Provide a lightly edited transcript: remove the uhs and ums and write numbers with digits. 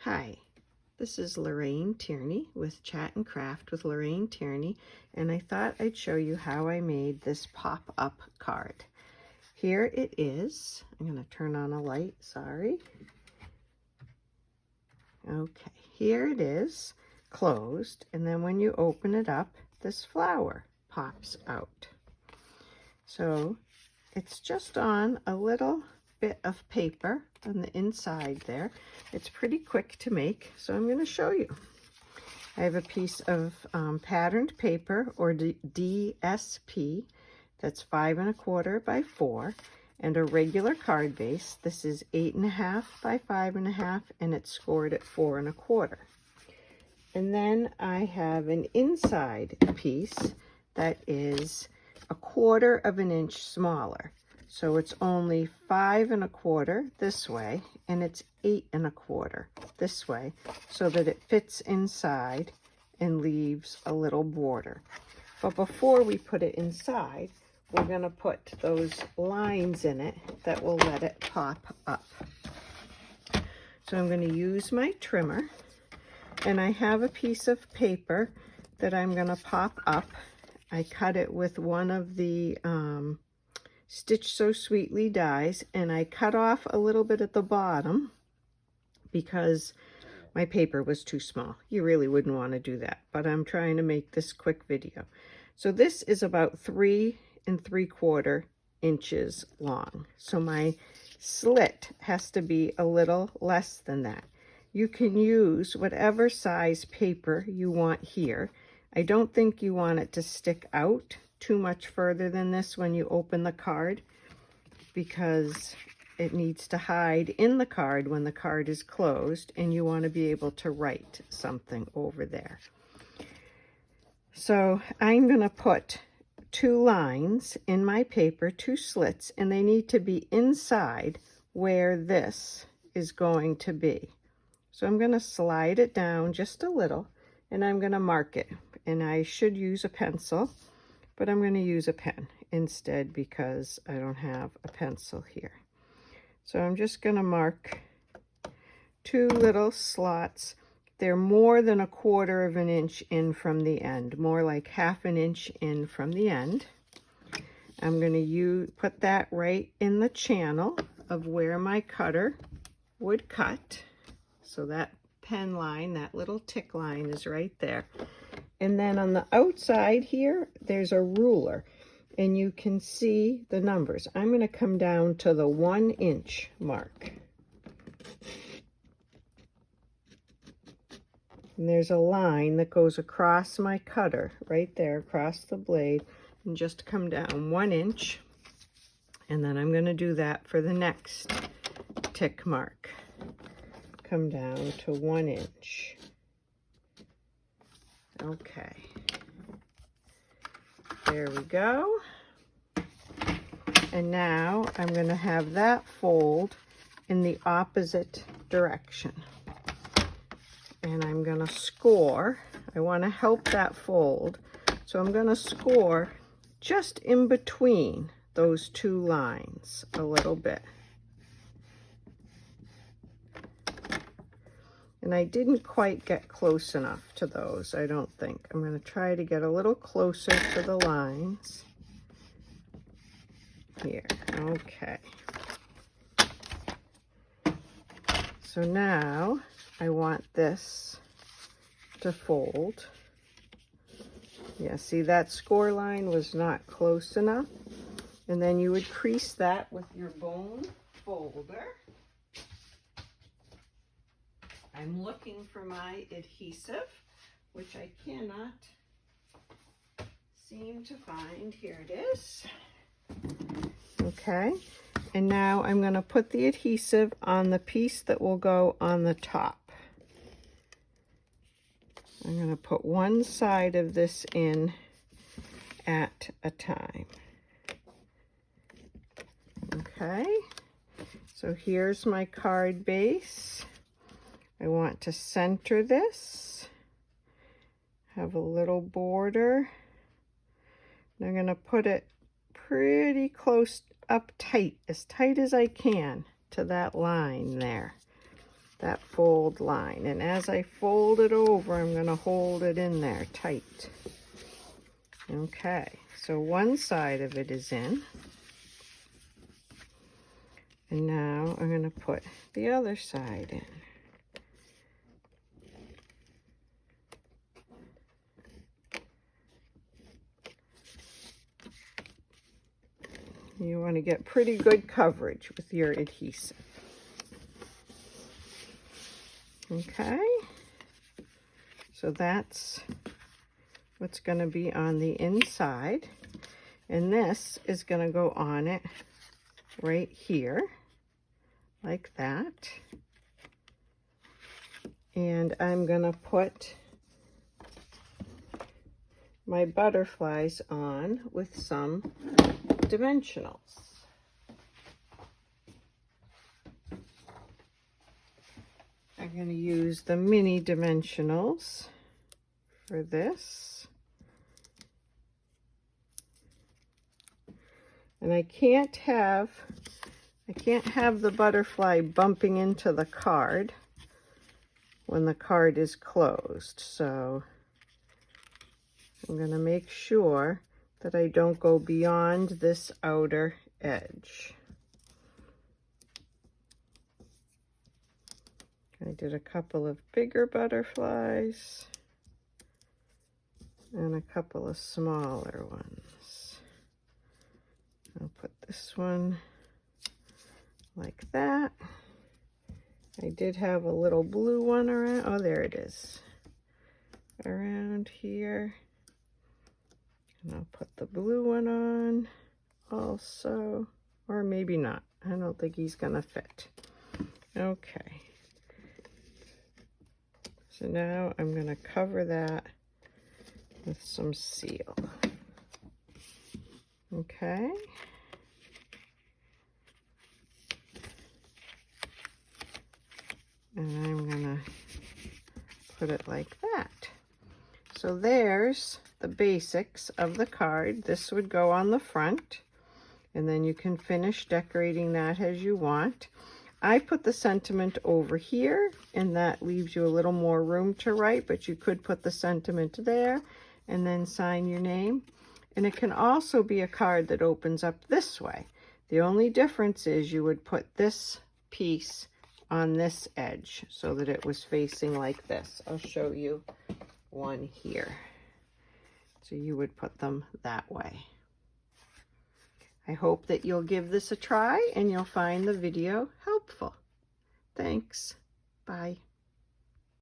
Hi, this is Lorraine Tierney with Chat and Craft with Lorraine Tierney, and I thought I'd show you how I made this pop-up card. Here it is. I'm going to turn on a light, sorry. Okay, here it is, closed, and then when you open it up, this flower pops out. So it's just on a little bit of paper on the inside there. It's pretty quick to make, so I'm going to show you. I have a piece of patterned paper, or DSP, that's 5 1/4 by 4, and a regular card base. This is 8 1/2 by 5 1/2, and it's scored at 4 1/4. And then I have an inside piece that is 1/4 of an inch smaller. So it's only 5 1/4 this way, and it's 8 1/4 this way, so that it fits inside and leaves a little border. But before we put it inside, we're going to put those lines in it that will let it pop up. So I'm going to use my trimmer, and I have a piece of paper that I'm going to pop up. I cut it with one of the Stitch So Sweetly dies, and I cut off a little bit at the bottom because my paper was too small. You really wouldn't want to do that, but I'm trying to make this quick video. So this is about 3 3/4 inches long. So my slit has to be a little less than that. You can use whatever size paper you want here. I don't think you want it to stick out too much further than this when you open the card, because it needs to hide in the card when the card is closed, and you want to be able to write something over there. So I'm going to put 2 lines in my paper, 2 slits, and they need to be inside where this is going to be. So I'm going to slide it down just a little, and I'm going to mark it. And I should use a pencil, but I'm going to use a pen instead because I don't have a pencil here. So I'm just going to mark 2 little slots. They're more than 1/4 of an inch in from the end, more like 1/2 an inch in from the end. I'm going to put that right in the channel of where my cutter would cut. So that pen line, that little tick line, is right there. And then on the outside here, there's a ruler, and you can see the numbers. I'm going to come down to the 1 inch mark. And there's a line that goes across my cutter, right there, across the blade, and just come down 1 inch. And then I'm going to do that for the next tick mark. Come down to 1 inch. Okay, there we go. And now I'm going to have that fold in the opposite direction. And I'm going to score. I want to help that fold. So I'm going to score just in between those 2 lines a little bit. And I didn't quite get close enough to those, I don't think. I'm going to try to get a little closer to the lines. Here, okay. So now I want this to fold. Yeah, see, that score line was not close enough. And then you would crease that with your bone folder. I'm looking for my adhesive, which I cannot seem to find. Here it is. Okay, and now I'm going to put the adhesive on the piece that will go on the top. I'm going to put one side of this in at a time. Okay, so here's my card base. I want to center this, have a little border. And I'm going to put it pretty close up tight as I can to that line there. that fold line. And as I fold it over, I'm going to hold it in there tight. Okay, so one side of it is in. And now I'm going to put the other side in. You want to get pretty good coverage with your adhesive. Okay, so that's what's going to be on the inside. And this is going to go on it right here, like that. And I'm going to put my butterflies on with some dimensionals. I'm going to use the mini dimensionals for this. And I can't have the butterfly bumping into the card when the card is closed. So I'm going to make sure that I don't go beyond this outer edge. I did a couple of bigger butterflies and a couple of smaller ones. I'll put this one like that. I did have a little blue one around, oh there it is, around here. And I'll put the blue one on also, or maybe not. I don't think he's gonna fit. Okay. So now I'm gonna cover that with some seal. Okay. And I'm gonna put it like that. So there's the basics of the card. This would go on the front, and then you can finish decorating that as you want. I put the sentiment over here, and that leaves you a little more room to write, but you could put the sentiment there and then sign your name. And it can also be a card that opens up this way. The only difference is you would put this piece on this edge so that it was facing like this. I'll show you one here. So you would put them that way. I hope that you'll give this a try and you'll find the video helpful. Thanks. Bye.